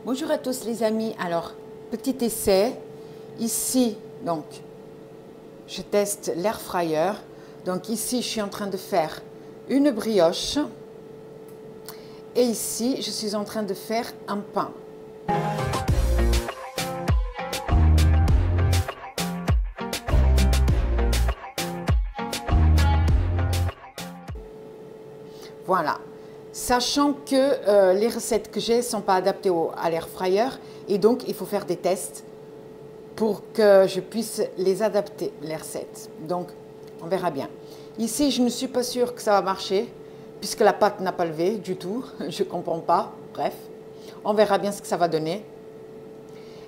Bonjour à tous les amis. Alors, petit essai. Ici, donc, je teste l'air fryer. Donc ici, je suis en train de faire une brioche. Et ici, je suis en train de faire un pain. Voilà. Sachant que les recettes que j'ai ne sont pas adaptées à l'air fryer. Et donc, il faut faire des tests pour que je puisse les adapter, les recettes. Donc, on verra bien. Ici, je ne suis pas sûre que ça va marcher, puisque la pâte n'a pas levé du tout. Je ne comprends pas. Bref, on verra bien ce que ça va donner.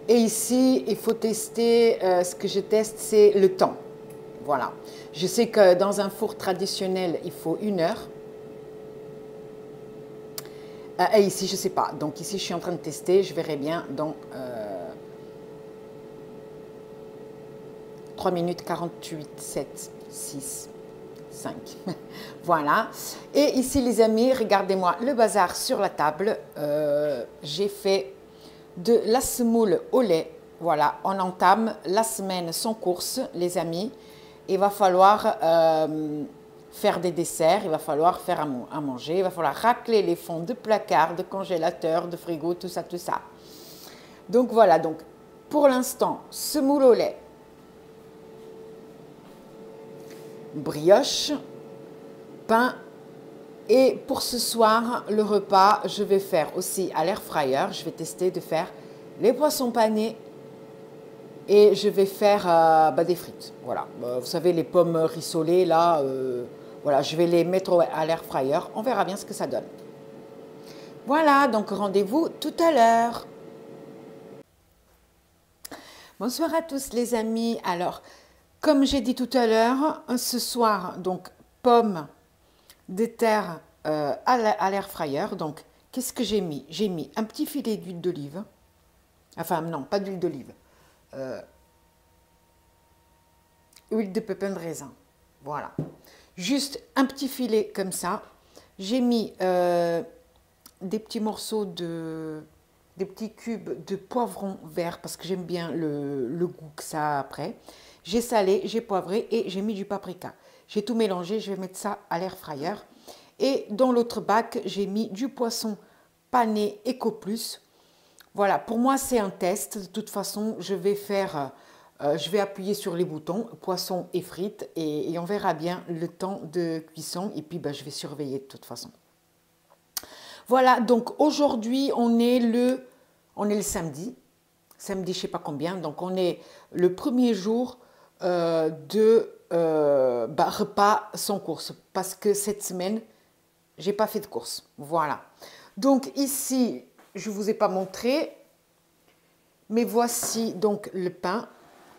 Et ici, il faut tester, ce que je teste, c'est le temps. Voilà. Je sais que dans un four traditionnel, il faut 1 heure. Et ici, je ne sais pas. Donc ici, je suis en train de tester. Je verrai bien. Donc, 3 minutes 48, 7, 6, 5. Voilà. Et ici, les amis, regardez-moi le bazar sur la table. J'ai fait de la semoule au lait. Voilà, on entame la semaine sans course, les amis. Il va falloir faire des desserts, il va falloir faire à manger, il va falloir racler les fonds de placard, de congélateur, de frigo, tout ça, tout ça. Donc voilà, donc pour l'instant, semoule au lait, brioche, pain. Et pour ce soir, le repas, je vais faire aussi à l'air fryer. Je vais tester de faire les poissons panés et je vais faire des frites. Voilà, vous savez, les pommes rissolées, là, voilà, je vais les mettre à l'air fryer. On verra bien ce que ça donne. Voilà, donc rendez-vous tout à l'heure. Bonsoir à tous les amis. Alors, comme j'ai dit tout à l'heure, ce soir, donc pommes de terre à l'air fryer. Donc, qu'est-ce que j'ai mis? J'ai mis un petit filet d'huile d'olive. Enfin, non, pas d'huile d'olive. Huile de pépins de raisin. Voilà. Juste un petit filet comme ça. J'ai mis des petits morceaux des petits cubes de poivron vert parce que j'aime bien le goût que ça a après. J'ai salé, j'ai poivré et j'ai mis du paprika. J'ai tout mélangé, je vais mettre ça à l'air fryer. Et dans l'autre bac, j'ai mis du poisson pané Eco Plus. Voilà, pour moi, c'est un test. De toute façon, je vais appuyer sur les boutons, poisson et frites, et on verra bien le temps de cuisson. Et puis, je vais surveiller de toute façon. Voilà, donc aujourd'hui, on est le samedi. Samedi, je ne sais pas combien. Donc, on est le premier jour de repas sans course. Parce que cette semaine, j'ai pas fait de course. Voilà. Donc ici, je ne vous ai pas montré, mais voici donc le pain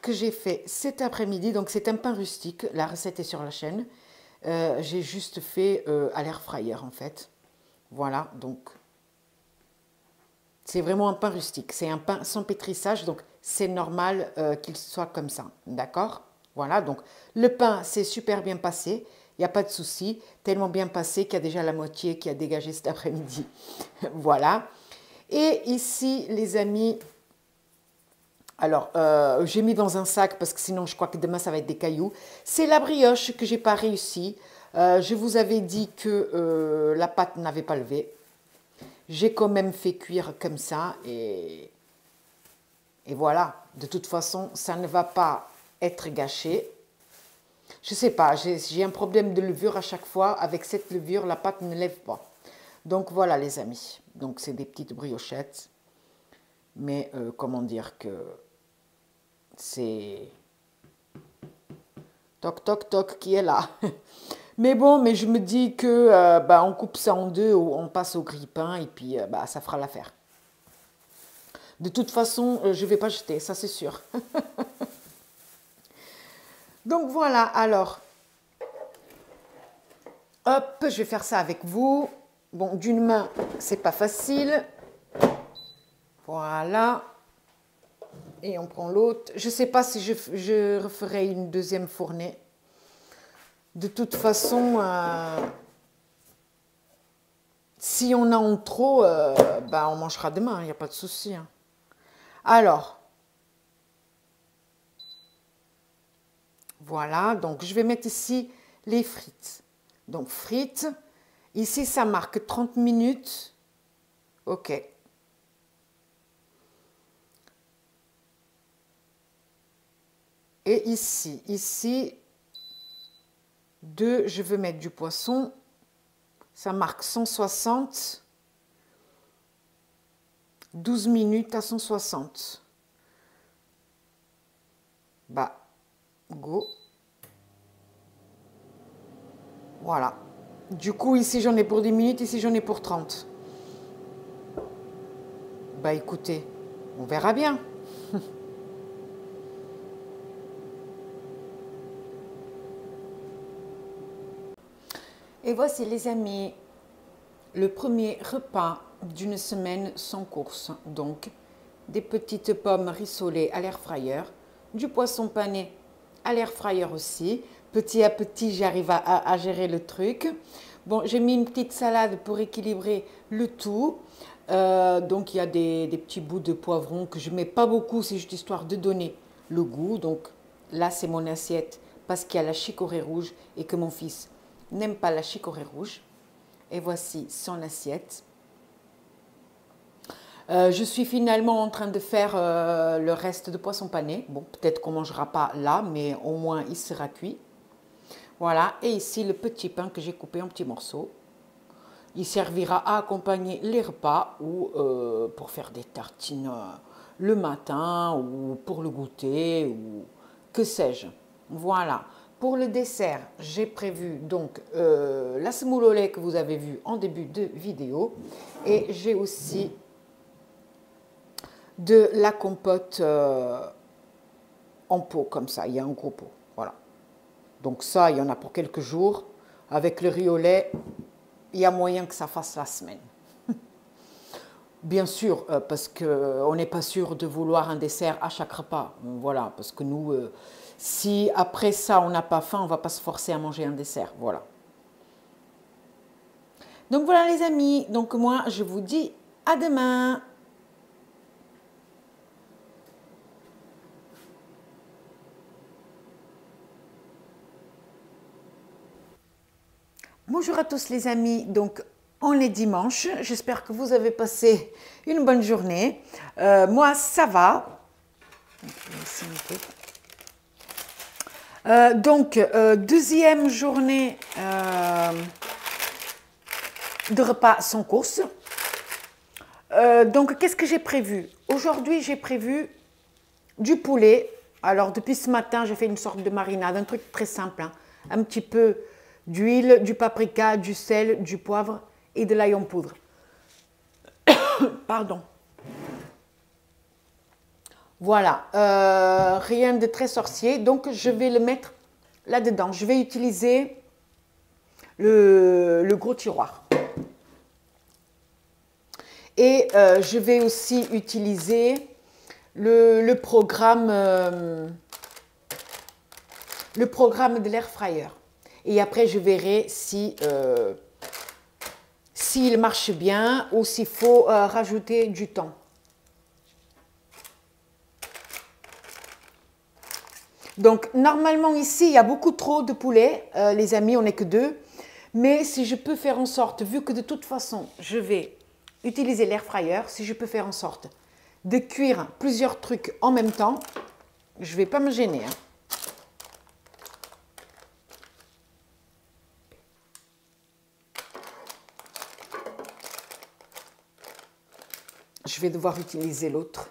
que j'ai fait cet après-midi. Donc c'est un pain rustique, la recette est sur la chaîne. J'ai juste fait à l'air fryer en fait. Voilà, donc c'est vraiment un pain rustique. C'est un pain sans pétrissage, donc c'est normal qu'il soit comme ça. D'accord? Voilà, donc le pain c'est super bien passé. Il n'y a pas de souci, tellement bien passé qu'il y a déjà la moitié qui a dégagé cet après-midi. Voilà. Et ici, les amis, alors, j'ai mis dans un sac parce que sinon, je crois que demain, ça va être des cailloux. C'est la brioche que j'ai pas réussi. Je vous avais dit que la pâte n'avait pas levé. J'ai quand même fait cuire comme ça et voilà. De toute façon, ça ne va pas être gâché. Je sais pas, j'ai un problème de levure à chaque fois. Avec cette levure, la pâte ne lève pas. Donc voilà les amis. Donc c'est des petites briochettes. Mais comment dire que c'est toc toc toc qui est là. Mais bon, mais je me dis que on coupe ça en deux, ou on passe au grille-pain et puis ça fera l'affaire. De toute façon, je ne vais pas jeter, ça c'est sûr. Donc voilà, alors, hop, je vais faire ça avec vous. Bon, d'une main, c'est pas facile. Voilà. Et on prend l'autre. Je ne sais pas si je referai une deuxième fournée. De toute façon, Si on a en trop, ben on mangera demain, il n'y a pas de souci. Hein. Alors, voilà, donc je vais mettre ici les frites. Donc frites, ici ça marque 30 minutes. Ok. Et ici, 2, je veux mettre du poisson. Ça marque 160. 12 minutes à 160. Bah, go. Voilà. Du coup, ici, j'en ai pour 10 minutes, ici, j'en ai pour 30. Bah, écoutez, on verra bien. Et voici, les amis, le premier repas d'une semaine sans course. Donc, des petites pommes rissolées à l'air fryer, du poisson pané à l'air fryer aussi. Petit à petit, j'arrive à gérer le truc. Bon, j'ai mis une petite salade pour équilibrer le tout. Donc, il y a des petits bouts de poivron que je ne mets pas beaucoup, c'est juste histoire de donner le goût. Donc, là, c'est mon assiette parce qu'il y a la chicorée rouge et que mon fils n'aime pas la chicorée rouge. Et voici son assiette. Je suis finalement en train de faire le reste de poisson pané. Bon, peut-être qu'on ne mangera pas là, mais au moins il sera cuit. Voilà, et ici le petit pain que j'ai coupé en petits morceaux. Il servira à accompagner les repas ou pour faire des tartines le matin ou pour le goûter ou que sais-je. Voilà. Pour le dessert, j'ai prévu donc la semoule au lait que vous avez vu en début de vidéo et j'ai aussi de la compote en pot comme ça, il y a un gros pot, voilà. Donc ça, il y en a pour quelques jours. Avec le riz au lait, il y a moyen que ça fasse la semaine. Bien sûr, parce qu'on n'est pas sûr de vouloir un dessert à chaque repas. Voilà, parce que nous, si après ça, on n'a pas faim, on ne va pas se forcer à manger un dessert. Voilà. Donc voilà les amis, donc moi, je vous dis à demain. Bonjour à tous les amis, donc on est dimanche, j'espère que vous avez passé une bonne journée. Moi ça va. Deuxième journée de repas sans course. Donc qu'est-ce que j'ai prévu? Aujourd'hui j'ai prévu du poulet. Alors depuis ce matin j'ai fait une sorte de marinade, un truc très simple, hein. Un petit peu d'huile, du paprika, du sel, du poivre et de l'ail en poudre. Pardon. Voilà, rien de très sorcier. Donc, je vais le mettre là-dedans. Je vais utiliser le gros tiroir. Et je vais aussi utiliser le programme de l'air fryer. Et après, je verrai si s'il marche bien ou s'il faut rajouter du temps. Donc, normalement, ici, il y a beaucoup trop de poulet. Les amis, on n'est que 2. Mais si je peux faire en sorte, vu que de toute façon, je vais utiliser l'air fryer, si je peux faire en sorte de cuire plusieurs trucs en même temps, je ne vais pas me gêner. Hein. Je vais devoir utiliser l'autre.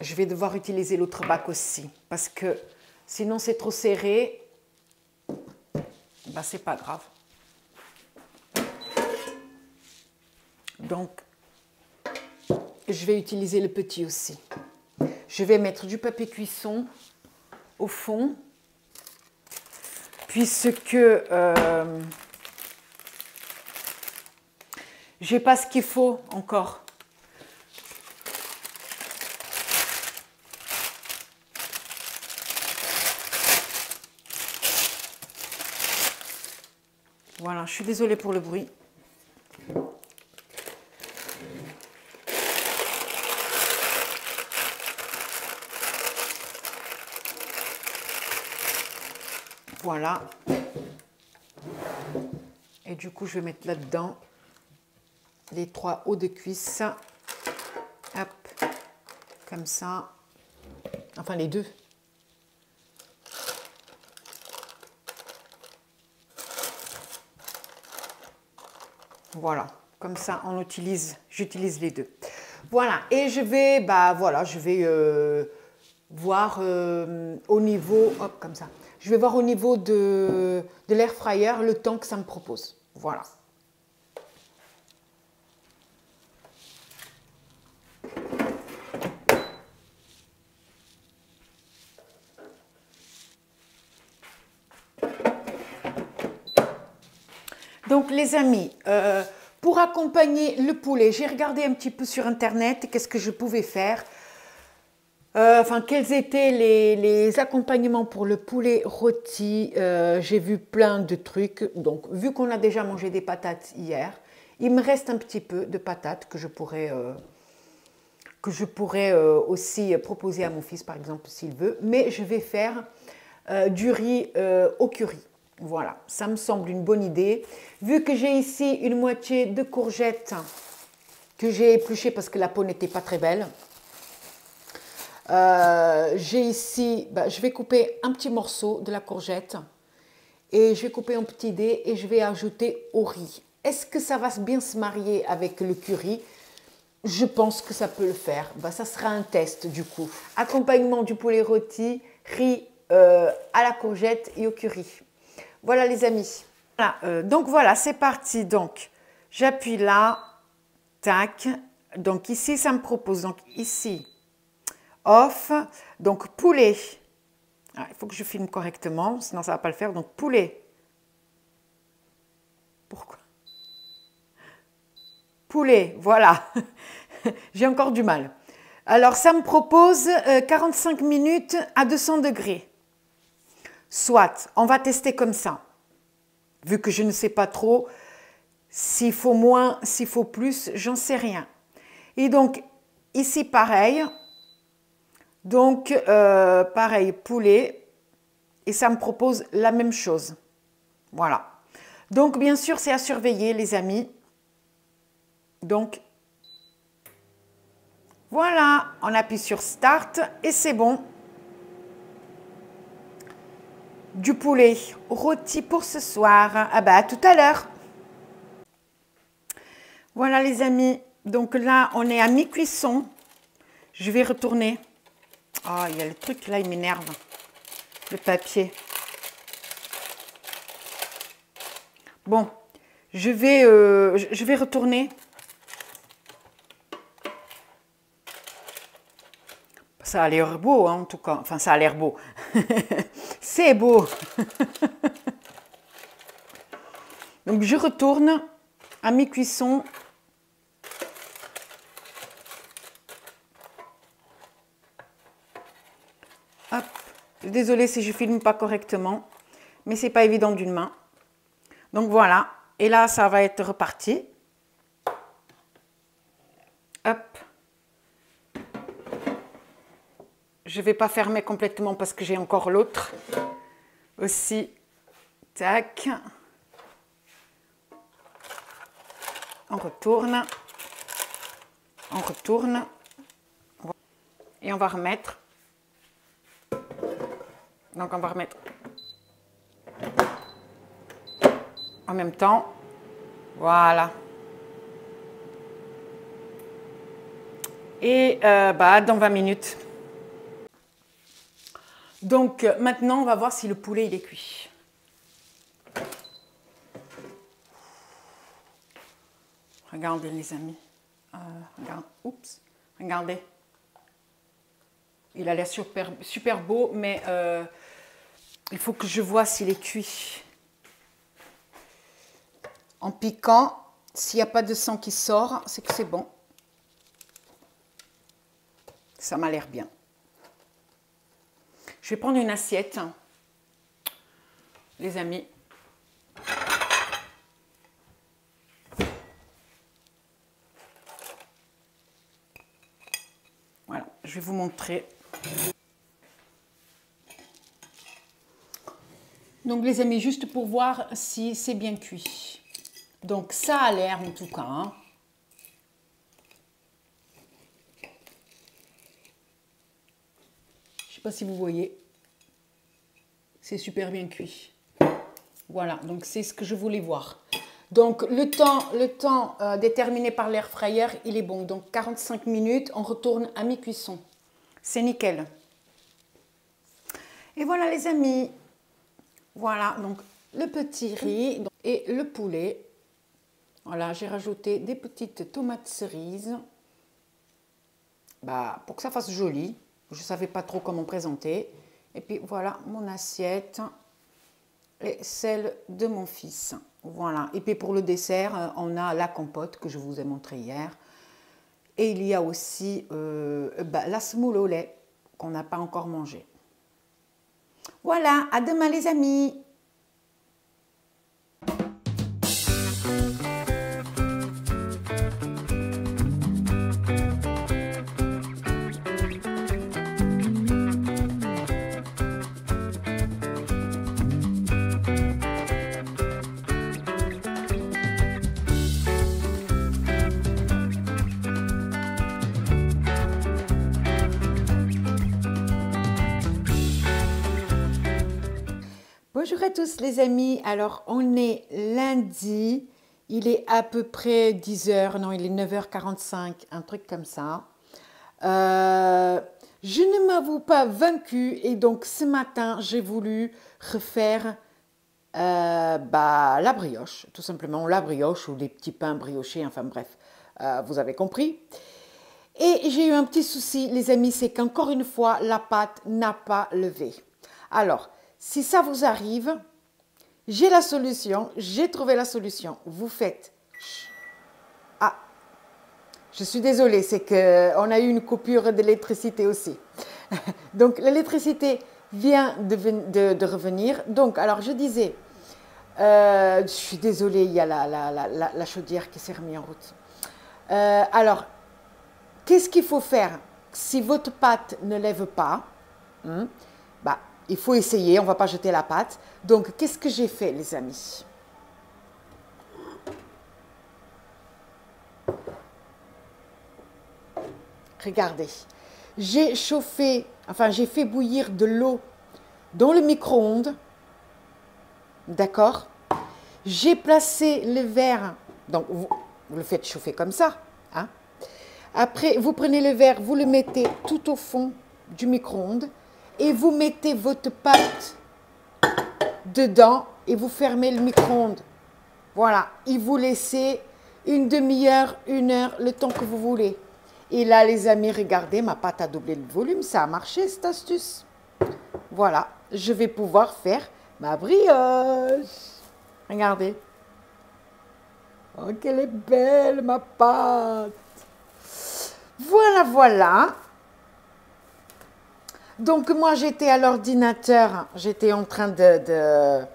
Je vais devoir utiliser l'autre bac aussi, parce que sinon c'est trop serré. Ben, c'est pas grave. Donc, je vais utiliser le petit aussi. Je vais mettre du papier cuisson au fond, puisque j'ai pas ce qu'il faut encore. Voilà, je suis désolée pour le bruit. Voilà. Et du coup, je vais mettre là-dedans les 3 hauts de cuisse. Hop, comme ça. Enfin, les 2. Voilà, comme ça, j'utilise les 2. Voilà, et je vais, voir au niveau, hop, comme ça. Je vais voir au niveau de l'air fryer le temps que ça me propose. Voilà. Donc les amis, pour accompagner le poulet, j'ai regardé un petit peu sur internet qu'est-ce que je pouvais faire. Enfin, quels étaient les accompagnements pour le poulet rôti. J'ai vu plein de trucs. Donc, vu qu'on a déjà mangé des patates hier, il me reste un petit peu de patates que je pourrais aussi proposer à mon fils, par exemple, s'il veut. Mais je vais faire du riz au curry. Voilà, ça me semble une bonne idée. Vu que j'ai ici une moitié de courgettes que j'ai épluchées parce que la peau n'était pas très belle. J'ai ici, je vais couper un petit morceau de la courgette et je vais couper en petits dés et je vais ajouter au riz. Est-ce que ça va bien se marier avec le curry? Je pense que ça peut le faire. Ça sera un test du coup. Accompagnement du poulet rôti, riz à la courgette et au curry. Voilà les amis. Voilà, donc voilà, c'est parti. Donc j'appuie là, tac. Donc ici, ça me propose, donc ici, off. Donc poulet. Ah, il faut que je filme correctement, sinon ça ne va pas le faire. Donc poulet. Pourquoi? Poulet, voilà. J'ai encore du mal. Alors ça me propose 45 minutes à 200 degrés. Soit, on va tester comme ça. Vu que je ne sais pas trop s'il faut moins, s'il faut plus, j'en sais rien. Et donc, ici, pareil. Donc, pareil, poulet. Et ça me propose la même chose. Voilà. Donc, bien sûr, c'est à surveiller, les amis. Donc, voilà. On appuie sur Start et c'est bon. Du poulet rôti pour ce soir. Ah bah, à tout à l'heure. Voilà les amis, donc là on est à mi-cuisson. Je vais retourner. Oh, il y a le truc là, il m'énerve. Le papier. Bon, je vais retourner. Ça a l'air beau, hein, en tout cas. Enfin, ça a l'air beau. C'est beau. Donc je retourne à mi-cuisson. Hop. Désolée si je filme pas correctement, mais c'est pas évident d'une main. Donc voilà. Et là, ça va être reparti. Hop. Je vais pas fermer complètement parce que j'ai encore l'autre aussi. Tac. On retourne. On retourne. Et on va remettre. Donc on va remettre en même temps. Voilà. Et dans 20 minutes. Donc maintenant, on va voir si le poulet il est cuit. Regardez les amis. Oups. Regardez. Il a l'air super, super beau, mais il faut que je vois s'il est cuit. En piquant, s'il n'y a pas de sang qui sort, c'est que c'est bon. Ça m'a l'air bien. Je vais prendre une assiette, les amis. je vais vous montrer. Donc les amis, juste pour voir si c'est bien cuit. Donc ça a l'air en tout cas. Hein. Je ne sais pas si vous voyez. C'est super bien cuit. Voilà, donc c'est ce que je voulais voir. Donc le temps déterminé par l'air fryer, il est bon. Donc 45 minutes, on retourne à mi-cuisson. C'est nickel. Et voilà les amis. Voilà, donc le petit riz et le poulet. Voilà, j'ai rajouté des petites tomates cerises. Pour que ça fasse joli. Je ne savais pas trop comment présenter. Et puis voilà mon assiette et celle de mon fils. Voilà. Et puis pour le dessert, on a la compote que je vous ai montré hier. Et il y a aussi la semoule au lait qu'on n'a pas encore mangé. Voilà, à demain les amis. Bonjour à tous les amis, alors on est lundi, il est à peu près 10 h, non il est 9h45, un truc comme ça. Je ne m'avoue pas vaincue et donc ce matin j'ai voulu refaire la brioche, tout simplement la brioche ou les petits pains briochés, enfin bref, vous avez compris. Et j'ai eu un petit souci les amis, c'est qu'encore une fois la pâte n'a pas levé. Alors, si ça vous arrive, j'ai la solution, j'ai trouvé la solution. Vous faites... Ah, je suis désolée, c'est qu'on a eu une coupure d'électricité aussi. Donc, l'électricité vient de revenir. Donc, alors, je disais, je suis désolée, il y a la chaudière qui s'est remise en route. Alors, qu'est-ce qu'il faut faire si votre pâte ne lève pas? Il faut essayer, on ne va pas jeter la pâte. Donc, qu'est-ce que j'ai fait, les amis? Regardez, j'ai chauffé, enfin, j'ai fait bouillir de l'eau dans le micro-ondes. D'accord? J'ai placé le verre, donc vous le faites chauffer comme ça. Hein? Après, vous prenez le verre, vous le mettez tout au fond du micro-ondes. Et vous mettez votre pâte dedans et vous fermez le micro-ondes. Voilà, et vous laissez une demi-heure, 1 heure, le temps que vous voulez. Et là, les amis, regardez, ma pâte a doublé le volume, ça a marché cette astuce. Voilà, je vais pouvoir faire ma brioche. Regardez. Oh, qu'elle est belle, ma pâte. Voilà, voilà. Donc, moi, j'étais à l'ordinateur, j'étais en train de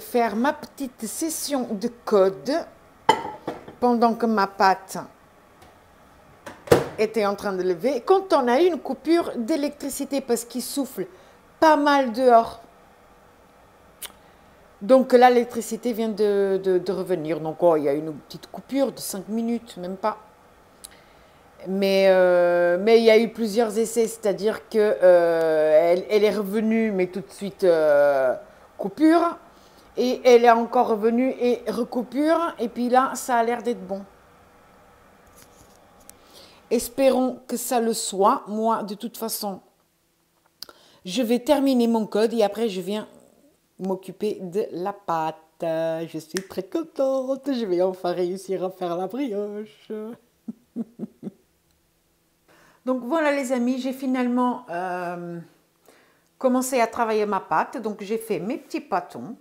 faire ma petite session de code pendant que ma pâte était en train de lever. Quand on a eu une coupure d'électricité parce qu'il souffle pas mal dehors. Donc, là, l'électricité vient de revenir. Donc, il y a une petite coupure de 5 minutes, même pas. Mais il y a eu plusieurs essais, c'est-à-dire qu'elle elle est revenue, mais tout de suite coupure. Et elle est encore revenue et recoupure. Et puis là, ça a l'air d'être bon. Espérons que ça le soit. Moi, de toute façon, je vais terminer mon code et après, je viens m'occuper de la pâte. Je suis très contente. Je vais enfin réussir à faire la brioche. Donc voilà les amis, j'ai finalement commencé à travailler ma pâte. Donc j'ai fait mes petits pâtons,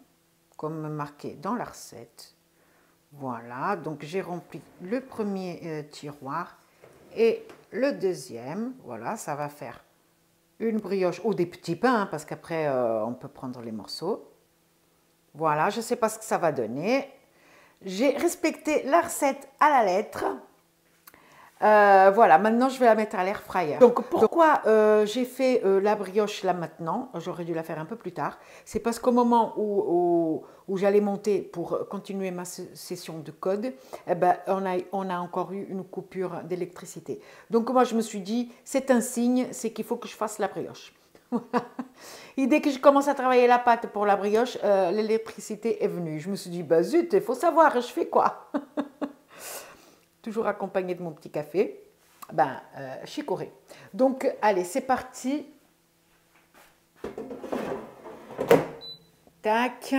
comme marqué dans la recette. Voilà, donc j'ai rempli le premier tiroir et le deuxième. Voilà, ça va faire une brioche ou des petits pains, hein, parce qu'après on peut prendre les morceaux. Voilà, je ne sais pas ce que ça va donner. J'ai respecté la recette à la lettre. Voilà, maintenant je vais la mettre à l'air fryer. Donc pourquoi j'ai fait la brioche là maintenant, j'aurais dû la faire un peu plus tard, c'est parce qu'au moment où j'allais monter pour continuer ma session de code, eh ben, on a encore eu une coupure d'électricité. Donc moi je me suis dit, c'est un signe, c'est qu'il faut que je fasse la brioche. Et dès que je commence à travailler la pâte pour la brioche, l'électricité est venue. Je me suis dit, bah zut, il faut savoir, je fais quoi? Toujours accompagné de mon petit café, ben, chicorée. Donc, allez, c'est parti. Tac.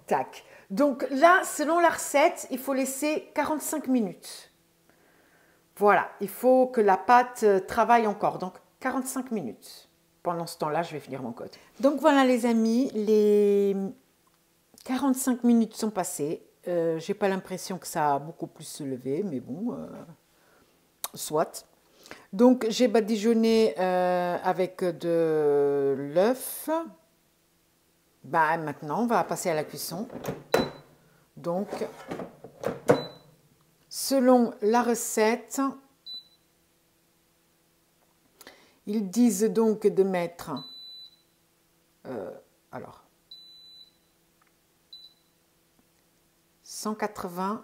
Tac. Donc là, selon la recette, il faut laisser 45 minutes. Voilà, il faut que la pâte travaille encore, donc 45 minutes. Pendant ce temps-là, je vais finir mon code. Donc voilà les amis, les 45 minutes sont passées. J'ai pas l'impression que ça a beaucoup plus se lever, mais bon, soit. Donc j'ai badigeonné avec de l'œuf. Ben, maintenant, on va passer à la cuisson. Donc, selon la recette, ils disent donc de mettre, alors, 180,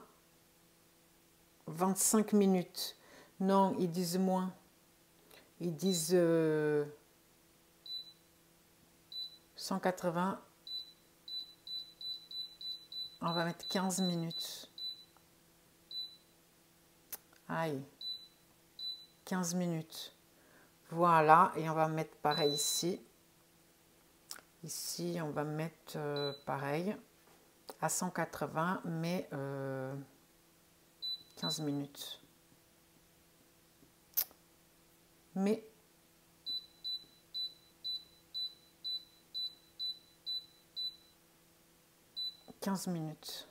25 minutes. Non, ils disent moins. Ils disent 180. On va mettre 15 minutes. Aïe. 15 minutes. Voilà, et on va mettre pareil ici. Ici, on va mettre pareil à 180, mais 15 minutes. Mais minutes.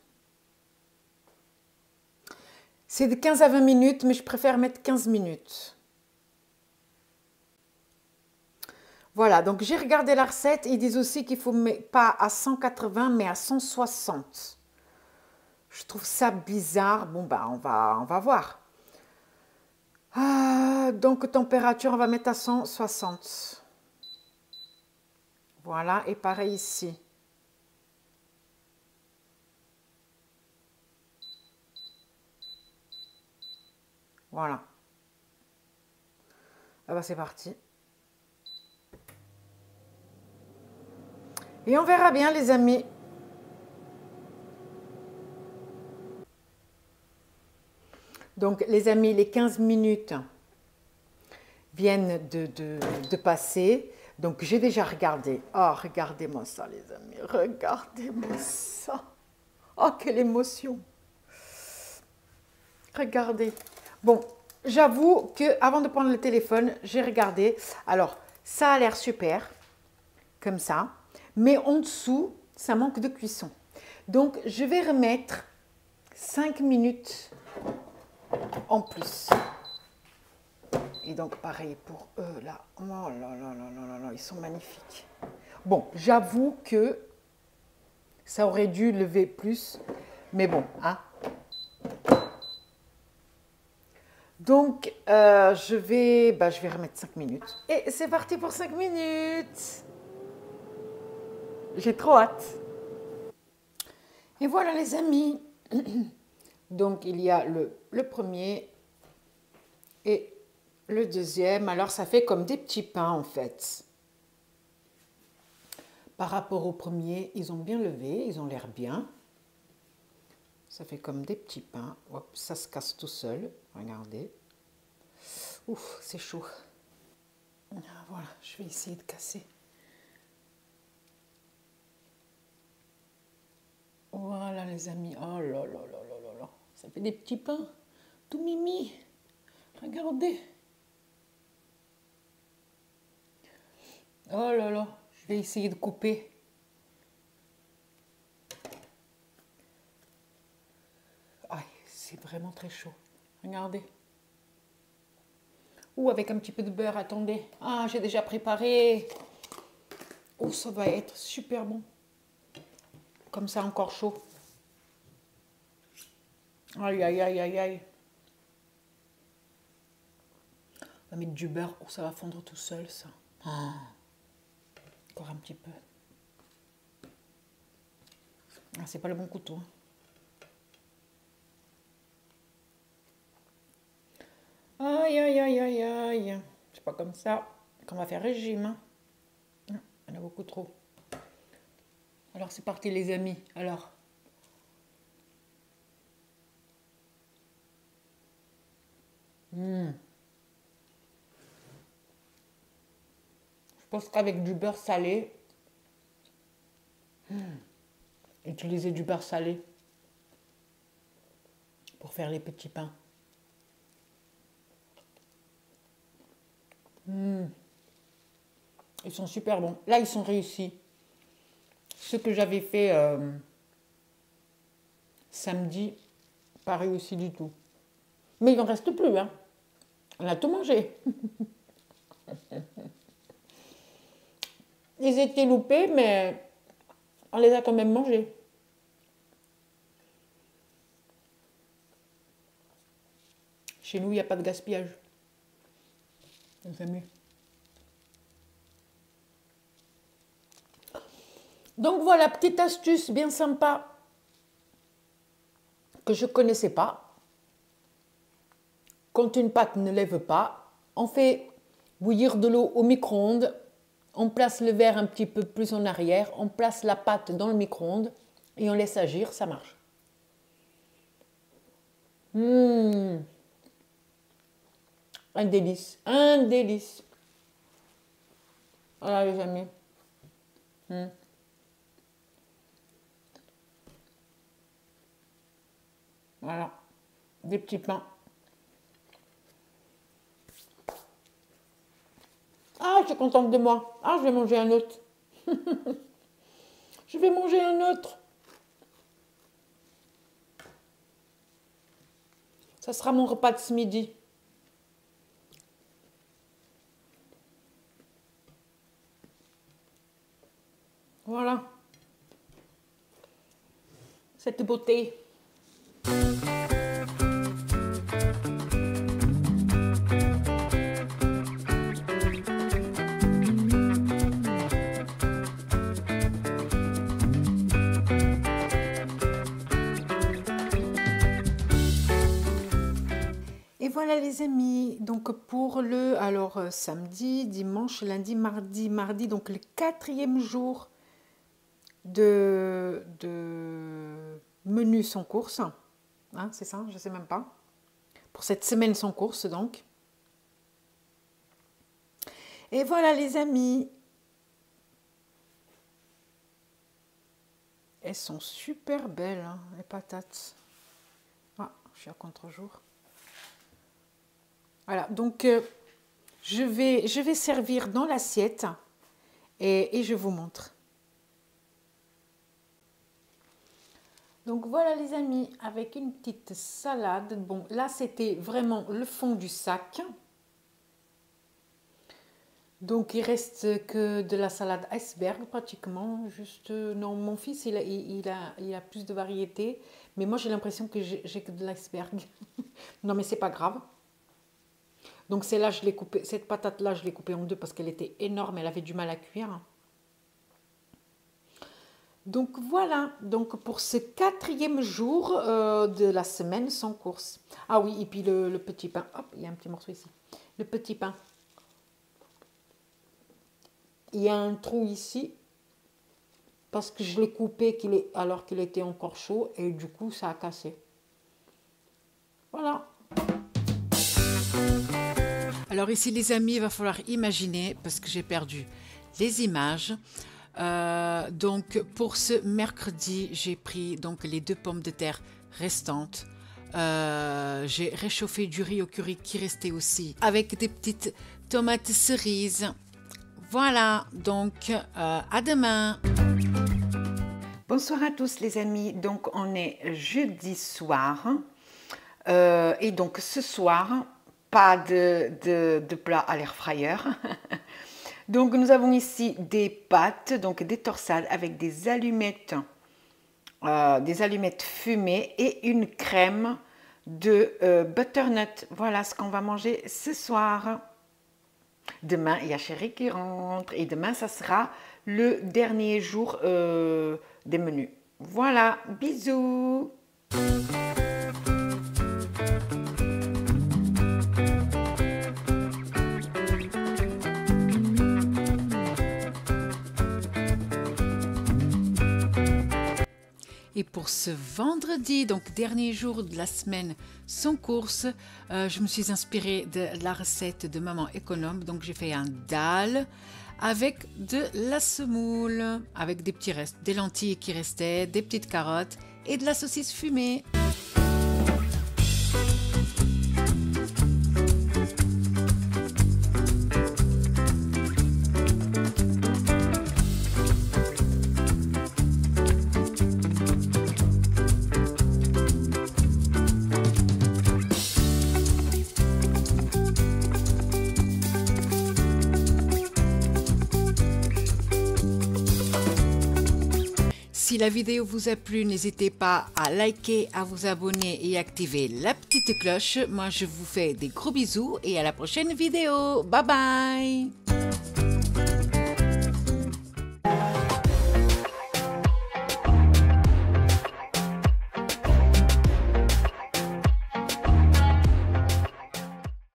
C'est de 15 à 20 minutes, mais je préfère mettre 15 minutes. Voilà, donc j'ai regardé la recette. Ils disent aussi qu'il ne faut pas à 180, mais à 160. Je trouve ça bizarre. Bon, bah, on va voir. Donc, température, on va mettre à 160. Voilà, et pareil ici. Voilà. Ah bah, c'est parti. Et on verra bien, les amis. Donc, les amis, les 15 minutes viennent de passer. Donc, j'ai déjà regardé. Oh, regardez-moi ça, les amis. Regardez-moi ça. Oh, quelle émotion. Regardez. Bon, j'avoue que avant de prendre le téléphone, j'ai regardé. Alors, ça a l'air super, comme ça. Mais en dessous, ça manque de cuisson. Donc, je vais remettre 5 minutes en plus. Et donc, pareil pour eux, là. Oh là là là là là, ils sont magnifiques. Bon, j'avoue que ça aurait dû lever plus. Mais bon, hein. Donc, je vais remettre 5 minutes. Et c'est parti pour 5 minutes. J'ai trop hâte. Et voilà les amis. Donc, il y a le premier et le deuxième. Alors, ça fait comme des petits pains en fait. Par rapport au premier, ils ont bien levé, ils ont l'air bien. Ça fait comme des petits pains. Hop, ça se casse tout seul. Regardez. Ouf, c'est chaud. Voilà, je vais essayer de casser. Voilà les amis. Oh là là là là là là. Ça fait des petits pains. Tout mimi. Regardez. Oh là là. Je vais essayer de couper. Aïe, c'est vraiment très chaud. Regardez. Ou avec un petit peu de beurre, attendez. Ah, j'ai déjà préparé. Oh, ça va être super bon. comme ça encore chaud. Aïe, aïe, aïe, aïe, aïe. On va mettre du beurre. Oh, ça va fondre tout seul, ça. Ah. Encore un petit peu. Ah, c'est pas le bon couteau. Aïe, aïe, aïe, aïe, aïe. C'est pas comme ça qu'on va faire régime. Hein. Non, il y en a beaucoup trop. Alors, c'est parti, les amis. Alors. Je pense qu'avec du beurre salé, utiliser du beurre salé pour faire les petits pains. Ils sont super bons. Là, ils sont réussis. Ce que j'avais fait samedi, pas réussi du tout. Mais il n'en reste plus, hein. On a tout mangé. Ils étaient loupés, mais on les a quand même mangés. Chez nous, il n'y a pas de gaspillage. Les amis. Donc voilà, petite astuce bien sympa que je ne connaissais pas. Quand une pâte ne lève pas, on fait bouillir de l'eau au micro-ondes. On place le verre un petit peu plus en arrière. On place la pâte dans le micro-ondes et on laisse agir, ça marche. Un délice, un délice. Voilà les amis. Voilà, des petits pains. Ah, je suis contente de moi. Ah, je vais manger un autre. Je vais manger un autre. Ça sera mon repas de ce midi. Voilà. Cette beauté. Et voilà les amis, donc pour le samedi, dimanche, lundi, mardi, donc le 4e jour de menu sans course, hein, c'est ça, je ne sais même pas, pour cette semaine sans course donc. Et voilà les amis, elles sont super belles, hein, les patates. Ah, je suis à contre-jour. Voilà, donc je vais servir dans l'assiette et je vous montre. Donc voilà les amis, avec une petite salade. Bon, là c'était vraiment le fond du sac. Donc il reste que de la salade iceberg pratiquement. Juste, non, mon fils il a plus de variétés. Mais moi j'ai l'impression que j'ai que de l'iceberg. Non mais c'est pas grave. Donc c'est là, je l'ai coupé, cette patate là je l'ai coupée en deux parce qu'elle était énorme, elle avait du mal à cuire. Donc voilà, donc pour ce 4e jour de la semaine sans course. Ah oui, et puis le petit pain, hop, il y a un petit morceau ici. Le petit pain. Il y a un trou ici parce que je l'ai coupé alors qu'il était encore chaud et du coup ça a cassé. Voilà. Alors ici les amis, il va falloir imaginer parce que j'ai perdu les images. Donc pour ce mercredi, j'ai pris donc les 2 pommes de terre restantes. J'ai réchauffé du riz au curry qui restait aussi avec des petites tomates cerises. Voilà, donc à demain. Bonsoir à tous les amis, donc on est jeudi soir et donc ce soir, pas de plat à l'air fryer. Donc nous avons ici des pâtes, donc des torsades avec des allumettes des allumettes fumées et une crème de butternut. Voilà ce qu'on va manger ce soir. Demain, il y a Chérie qui rentre et demain, ça sera le dernier jour des menus. Voilà, bisous. Et pour ce vendredi, donc dernier jour de la semaine sans course, je me suis inspirée de la recette de Maman Économe. Donc j'ai fait un dal avec de la semoule, avec des petits restes, des lentilles qui restaient, des petites carottes et de la saucisse fumée. Si la vidéo vous a plu, n'hésitez pas à liker, à vous abonner et activer la petite cloche. Moi, je vous fais des gros bisous et à la prochaine vidéo. Bye bye!